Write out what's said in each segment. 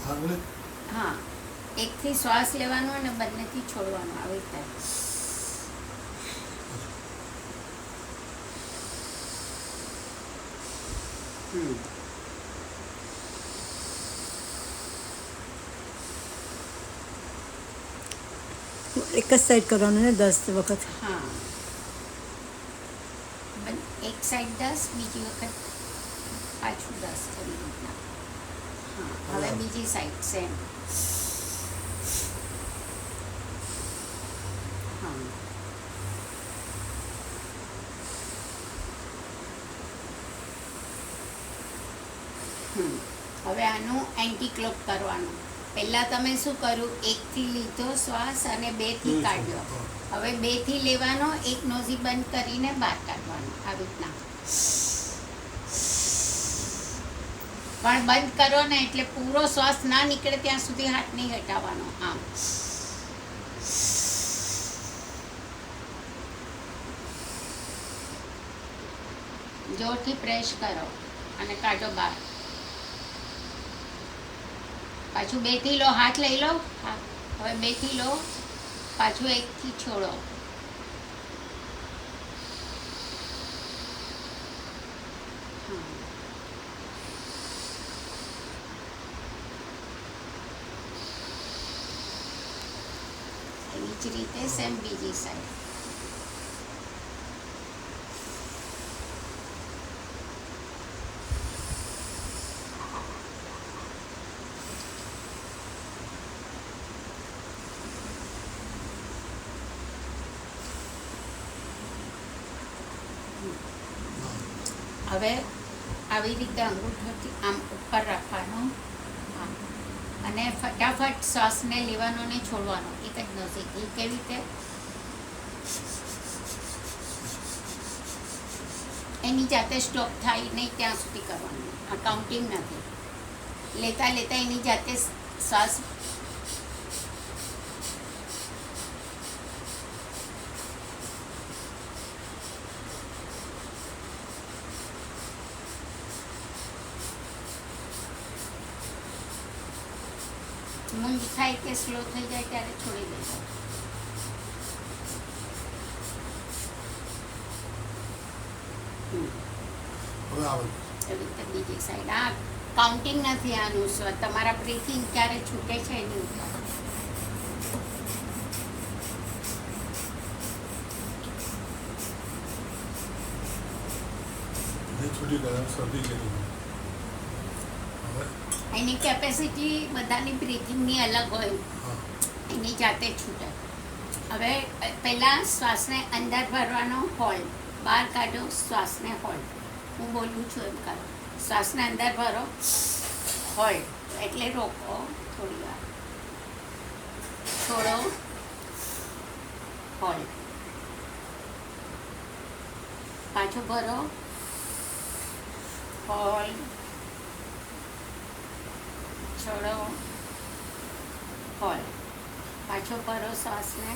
હા, એકથી શ્વાસ લેવાનો અને બંનેથી છોડવાનો, આવી રીતે. એક જ સાઈડ કરવાનું ને 10 વખત. હા, એક સાઈડ 10, બીજી વખત પાછું 10, એવી રીતના. હા, હવે બીજી સાઈડ સેમ. હા, હવે આનું એન્ટી ક્લોક કરવાનું. પહેલાં તમે શું કર્યું, એકથી લીધો શ્વાસ અને 2થી કાઢ્યો. હવે 2થી લેવાનો, એક નોઝી બંધ કરીને બહાર કાઢવાનો, આવી રીતના. પણ બંધ કરો ને એટલે પૂરો શ્વાસ ના નીકળે ત્યાં સુધી હાથ નહીં હટાવવાનો. આમ જોરથી પ્રેસ કરો અને કાઢો બહાર. પાછું 2થી લો, હાથ લઈ લો. હા, હવે 2થી લો, પાછું 1થી છોડો. એવી જ રીતે સેમ બીજી સાઈડ. હવે આવી રીતે અંગૂઠોથી આમ ઉપર રાખવાનું. હા, અને ફટાફટ શ્વાસને લેવાનો ને છોડવાનો એક જ નોઝી. એ કેવી રીતે? એની જાતે સ્ટોપ થાય નહીં ત્યાં સુધી કરવાનું. આ કાઉન્ટિંગ નથી. લેતા લેતા એની જાતે શ્વાસ મૂંઝ થાય કે સ્લો થઈ જાય ત્યારે છોડી દેજો. એવી રીતે બીજી સાઈડ. આ કાઉન્ટિંગ નથી આનું. તમારા બ્રીથિંગ ક્યારે છૂટે છે એની ઉપર. એની કેપેસિટી બધાની બ્રીથિંગની અલગ હોય, એની જાતે છૂટે. હવે પહેલાં શ્વાસને અંદર ભરવાનો, હોલ્ડ. બહાર કાઢો, શ્વાસને હોલ્ડ. હું બોલું છું એમ કરો. શ્વાસને અંદર ભરો, હોલ્ડ એટલે રોકો થોડી વાર, છોડો, હોલ્ડ, પાછો ભરો, હોલ્ડ, છોડો, હોલ્ડ, પાછો ભરો શ્વાસને,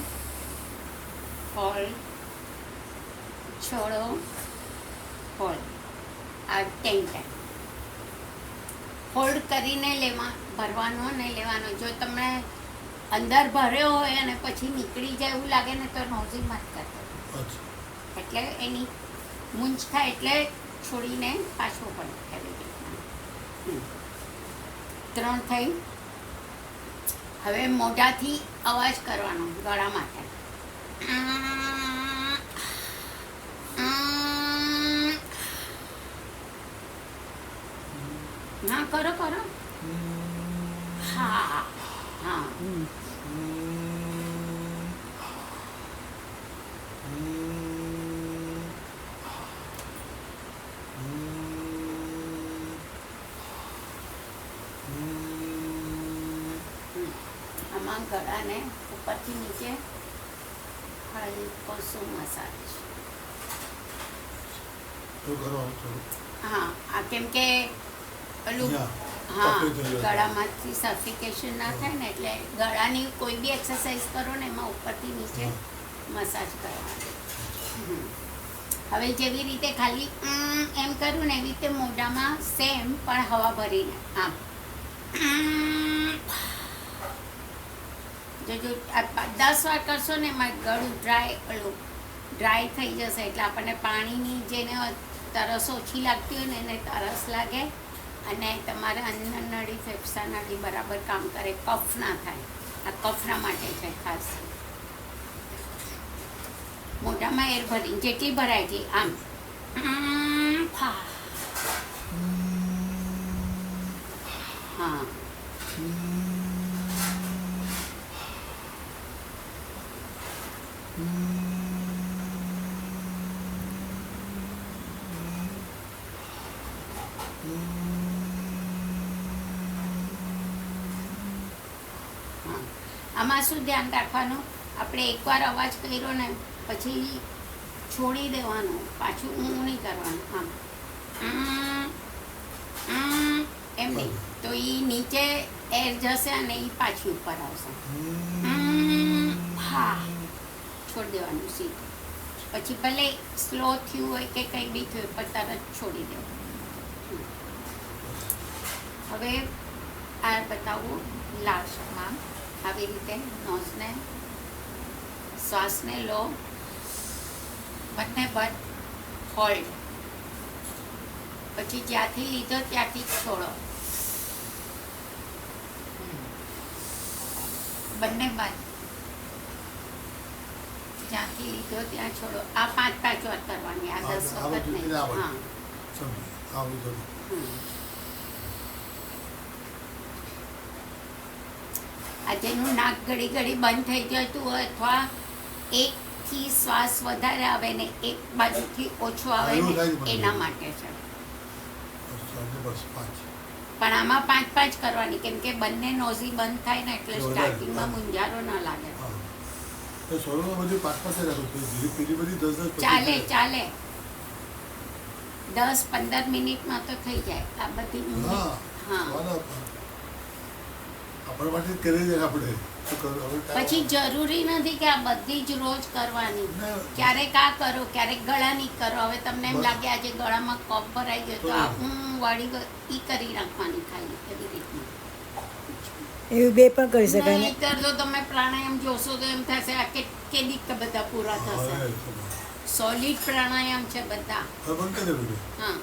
હોલ્ડ, છોડો, હોલ્ડ. આ 10 ટાઈમ હોલ્ડ કરીને ભરવાનો અને લેવાનો. જો તમને અંદર ભર્યો હોય અને પછી નીકળી જાય એવું લાગે ને તો નોઝી મત કરતો. એટલે એની મૂંઝ થાય એટલે છોડીને પાછો પણ એવી રીતના. 3 થઈ. હવે મોઢાથી અવાજ કરવાનો ગળા માટે. હા, કરો કરો. હા હા. આમાં ગળાને ઉપરથી નીચે હલકો સો મસાજ. હા, આ કેમ કે પેલું ગળામાંથી સફિકેશન ના થાય ને, એટલે ગળાની કોઈ બી એક્સરસાઇઝ કરો ને એમાં ઉપરથી નીચે મસાજ કરવાની. હવે જેવી રીતે ખાલી એમ કરું ને એવી રીતે મોઢામાં સેમ પણ હવા ભરીને આમ જો 10 વાર કરશો ને એમાં ગળું ડ્રાય થઈ જશે એટલે આપણને પાણીની જેને તરસ ઓછી લાગતી હોય ને એને તરસ લાગે અને તમારે અન્ન નળી ફેફસા નળી બરાબર કામ કરે, કફ ના થાય. આ કફના માટે છે ખાસ. મોઢામાં એર ભરી જેટલી ભરાય છે આમ હા આમાં શું ધ્યાન રાખવાનું, આપણે એકવાર અવાજ કર્યો ને પછી છોડી દેવાનું, પાછું નહીં કરવાનું. આમ એમ નહીં તો એ નીચે એર જશે અને એ પાછી ઉપર આવશે. હા છોડી દેવાનું સીધું. પછી ભલે સ્લો થયું હોય કે કંઈ બી થયું પણ તરત છોડી દેવાનું. હવે આ બતાવું લાસ્ટમાં આવી રીતે નોઝને શ્વાસને લો, બંને બંધ, હોલ્ડ, પછી જ્યાંથી લીધો ત્યાંથી છોડો, બંને બંધ, જ્યાંથી લીધો ત્યાં છોડો. આ 5 વાર કરવાની, આ 10 વખત નહીં. હા આ જેનું નાક ઘડી ઘડી બંધ થઈ જતું હોય અથવા એકથી શ્વાસ વધારે આવે ને એક બાજુથી ઓછો આવે ને એના માટે છે. પણ આમાં 5 કરવાની, કેમ કે બંને નોઝી બંધ થાય ને એટલે સ્ટાર્ટિંગમાં મુંજારો ન લાગે. ચાલે 10-15 મિનિટમાં તો થઈ જાય આ બધી. હા પછી જરૂરી નથી કે આ બધી જ રોજ કરવાની. ક્યારેક આ કરો, ક્યારેક ગળાની કરો. હવે તમને એમ લાગે આજે ગળામાં કફ ભરાઈ ગયો તો આ વાળી ઈ કરી નાખવાની ખાલી એવી રીતના. એવું 2 પણ કરી શકાય ને. નહીંતર જો તમે પ્રાણાયામ જોશો તો એમ થશે આ કેદી બધા પૂરા થશે. સોલિડ પ્રાણાયામ છે બધા. હા